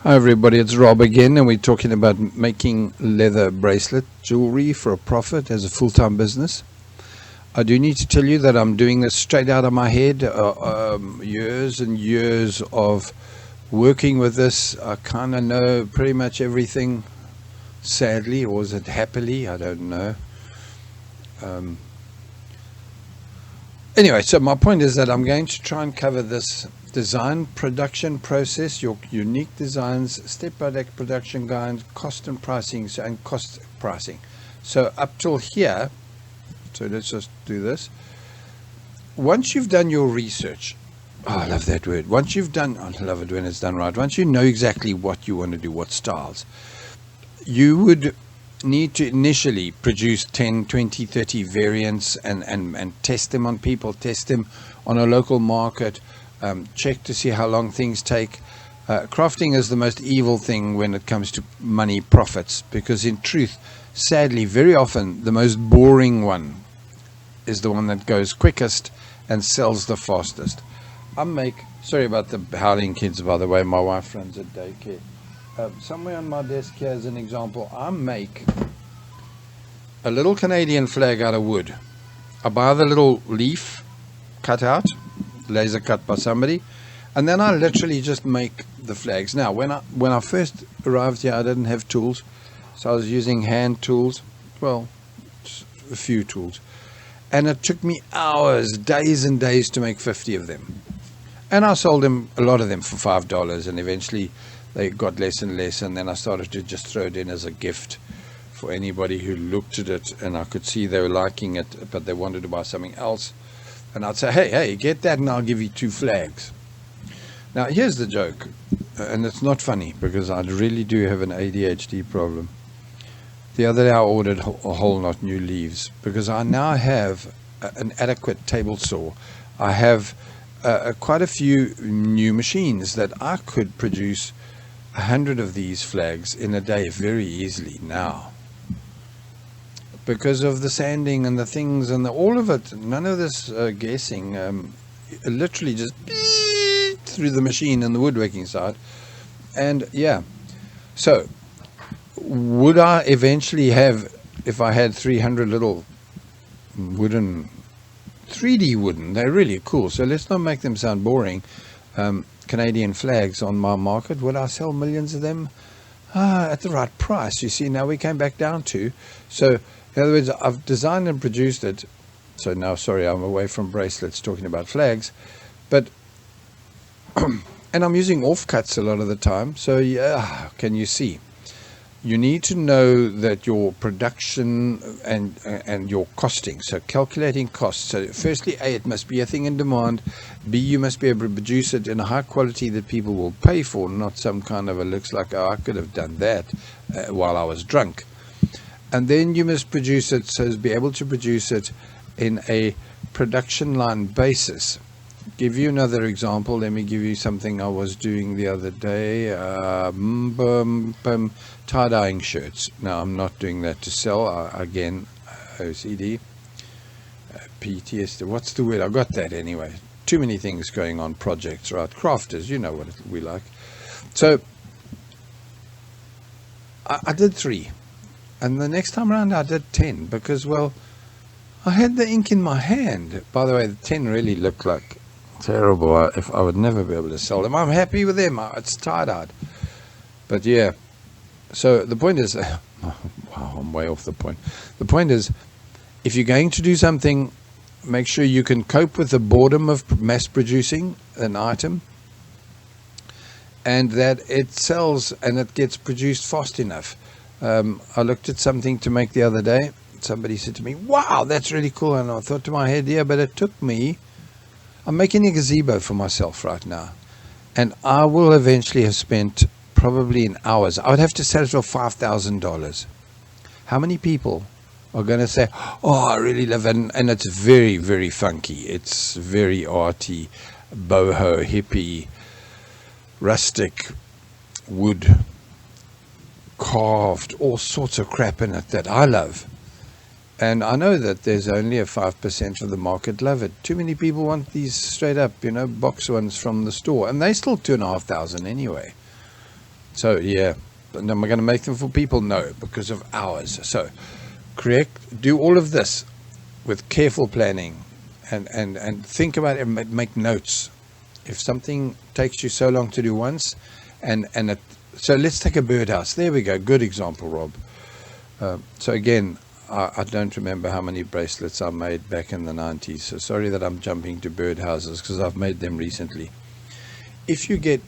Hi everybody, it's Rob again, and we're talking about making leather bracelet jewelry for a profit as a full-time business. I do need to tell you that I'm doing this straight out of my head. Years and years of working with this. I kind of know pretty much everything, sadly, or is it happily? I don't know. Anyway, so my point is that I'm going to try and cover this design production process, your unique designs, step-by-step production guides, cost and pricing, and cost pricing. So up till here, so let's just do this. Once you've done your research, I love that word. Once you've done, I love it when it's done right. Once you know exactly what you want to do, what styles, you would need to initially produce 10, 20, 30 variants and test them on people, test them on a local market, check to see how long things take. Crafting is the most evil thing when it comes to money profits, because in truth, sadly, very often the most boring one is the one that goes quickest and sells the fastest. Sorry about the howling kids, by the way, my wife runs a daycare. Somewhere on my desk here as an example, I make a little Canadian flag out of wood. I buy the little leaf cut out, laser cut by somebody, and then I literally just make the flags. Now when I first arrived here, I didn't have tools, so I was using hand tools, well, a few tools, and it took me hours, days and days to make 50 of them, and I sold them, a lot of them, for $5, and eventually they got less and less, and then I started to just throw it in as a gift for anybody who looked at it, and I could see they were liking it, but they wanted to buy something else. And I'd say, hey, get that and I'll give you 2 flags. Now, here's the joke, and it's not funny because I really do have an ADHD problem. The other day I ordered a whole lot new leaves because I now have an adequate table saw. I have quite a few new machines that I could produce 100 of these flags in a day very easily now, because of the sanding and the things and all of it. None of this guessing, literally just through the machine and the woodworking side. And yeah, so would I eventually have, if I had 300 little wooden, 3D wooden, they're really cool, so let's not make them sound boring, Canadian flags on my market, would I sell millions of them? At the right price. You see, now we came back down to, so in other words, I've designed and produced it. So now, sorry, I'm away from bracelets talking about flags, but and I'm using offcuts a lot of the time. So yeah, can you see? You need to know that your production and your costing, so calculating costs. So firstly, A, it must be a thing in demand. B, you must be able to produce it in a high quality that people will pay for, not some kind of a looks like, oh, I could have done that while I was drunk. And then you must produce it, so be able to produce it in a production line basis. Give you another example. Let me give you something I was doing the other day. Tie-dyeing shirts. Now, I'm not doing that to sell. Again, OCD, PTSD. What's the word? I got that anyway. Too many things going on. Projects, right? Crafters, you know what we like. So I did 3. And the next time around I did 10 because, well, I had the ink in my hand. By the way, the 10 really looked like terrible. If I would never be able to sell them. I'm happy with them. It's tie-dyed. But yeah, so the point is, wow, I'm way off the point. The point is, if you're going to do something, make sure you can cope with the boredom of mass producing an item, and that it sells and it gets produced fast enough. I looked at something to make the other day. Somebody said to me, wow, that's really cool. And I thought to my head, yeah, but it took me, I'm making a gazebo for myself right now, and I will eventually have spent probably in hours. I would have to sell it for $5,000. How many people are going to say, oh, I really love it, and it's very, very funky, it's very arty, boho, hippie, rustic, wood, carved, all sorts of crap in it that I love. And I know that there's only a 5% of the market love it. Too many people want these straight up, box ones from the store, and they still $2,500 anyway. So yeah, and am I going to make them for people? No, because of hours. So do all of this with careful planning, and think about it and make notes. If something takes you so long to do once, so let's take a birdhouse. There we go. Good example, Rob. So again, I don't remember how many bracelets I made back in the 90s. So sorry that I'm jumping to birdhouses, because I've made them recently. If you get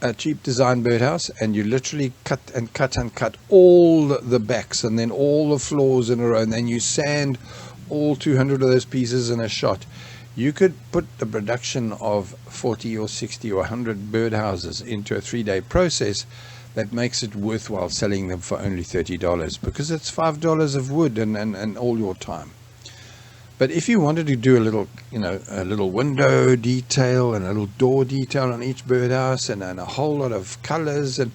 a cheap design birdhouse, and you literally cut and cut and cut all the backs and then all the floors in a row, and then you sand all 200 of those pieces in a shot, you could put the production of 40 or 60 or 100 birdhouses into a 3-day process that makes it worthwhile selling them for only $30, because it's $5 of wood and all your time. But if you wanted to do a little window detail and a little door detail on each birdhouse, and a whole lot of colors, and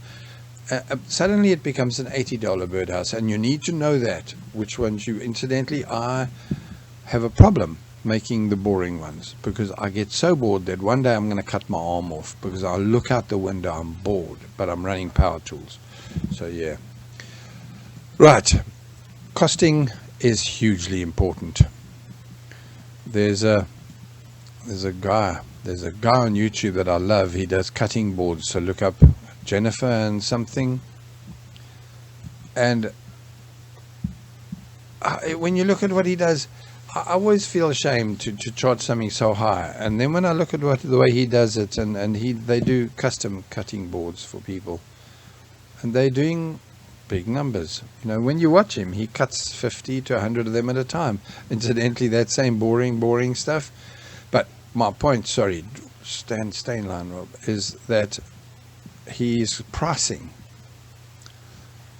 suddenly it becomes an $80 birdhouse. And you need to know that, which ones you, incidentally, I have a problem making the boring ones, because I get so bored that one day I'm going to cut my arm off, because I look out the window, I'm bored, but I'm running power tools. So yeah. Right. Costing is hugely important. There's a guy on YouTube that I love. He does cutting boards. So look up Jennifer and something. And when you look at what he does, I always feel ashamed to charge something so high. And then when I look at the way he does it, and they do custom cutting boards for people, and they're doing big numbers. When you watch him, he cuts 50 to 100 of them at a time. Incidentally, that same boring stuff. But my point, sorry, stay in line, Rob, is that his pricing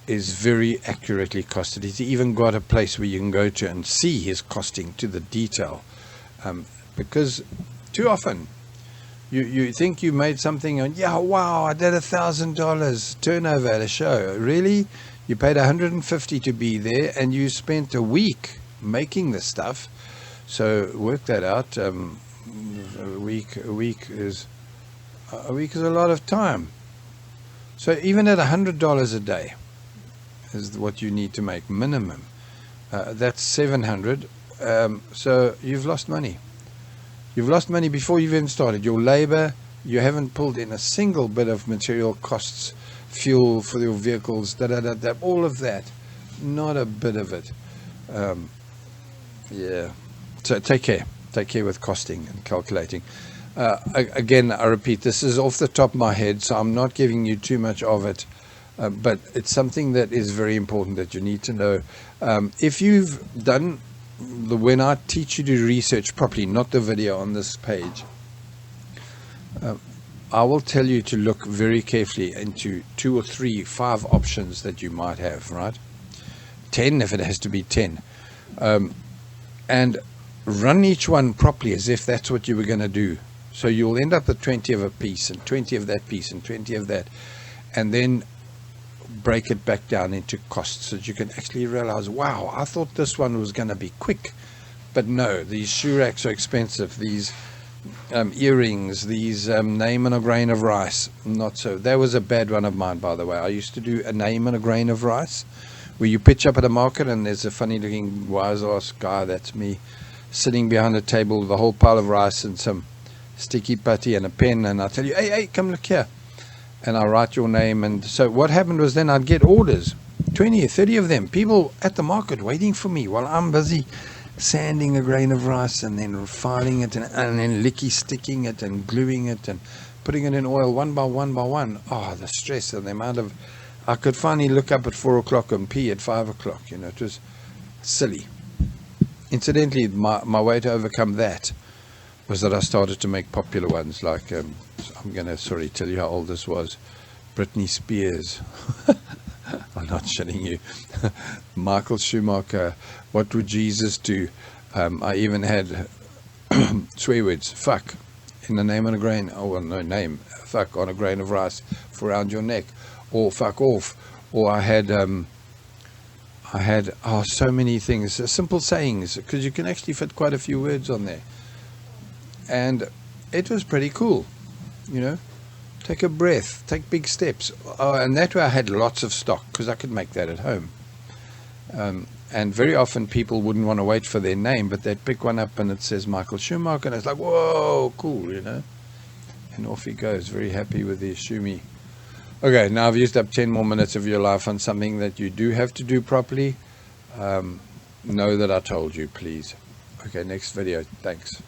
is very accurately costed. He's even got a place where you can go to and see his costing to the detail. Because too often you think you made something, and yeah, wow, I did $1,000 turnover at a show. Really? You paid $150 to be there, and you spent a week making the stuff. So work that out. A week is a lot of time. So even at $100 a day is what you need to make minimum. That's $700. So you've lost money. You've lost money before you've even started. Your labor, you haven't pulled in a single bit of material costs, fuel for your vehicles, all of that. Not a bit of it. Yeah. So take care with costing and calculating. Again, I repeat, this is off the top of my head, so I'm not giving you too much of it. But it's something that is very important that you need to know. If you've done when I teach you to research properly, not the video on this page, I will tell you to look very carefully into 2 or 3, 5 options that you might have, right? 10 if it has to be 10. And run each one properly as if that's what you were going to do. So you'll end up with 20 of a piece, and 20 of that piece, and 20 of that. And then break it back down into costs, so that you can actually realize, wow, I thought this one was going to be quick, but no, these shoe racks are expensive, these earrings, these name and a grain of rice, not so. That was a bad one of mine, by the way. I used to do a name and a grain of rice, where you pitch up at a market and there's a funny looking wise ass guy, that's me, sitting behind a table with a whole pile of rice and some sticky putty and a pen, and I tell you, hey, come look here. And I write your name. And so what happened was, then I'd get orders, 20 or 30 of them, people at the market waiting for me while I'm busy sanding a grain of rice and then filing it and then licky sticking it and gluing it and putting it in oil one by one by one. Oh, the stress and the amount of, I could finally look up at 4 o'clock and pee at 5 o'clock. It was silly. Incidentally, my way to overcome that was that I started to make popular ones, like I'm going to tell you how old this was. Britney Spears. I'm not shitting you. Michael Schumacher. What would Jesus do? I even had swear words. Fuck. In the name on a grain. Oh, well, no name. Fuck on a grain of rice for around your neck. Or fuck off. Or I had so many things. Simple sayings. Because you can actually fit quite a few words on there. And it was pretty cool. Take a breath, take big steps. Oh, and that way I had lots of stock because I could make that at home. And very often people wouldn't want to wait for their name, but they'd pick one up and it says Michael Schumacher, and it's like, whoa, cool, you know. And off he goes, very happy with his Schumi. Okay, now I've used up 10 more minutes of your life on something that you do have to do properly. Know that I told you, please. Okay, next video. Thanks.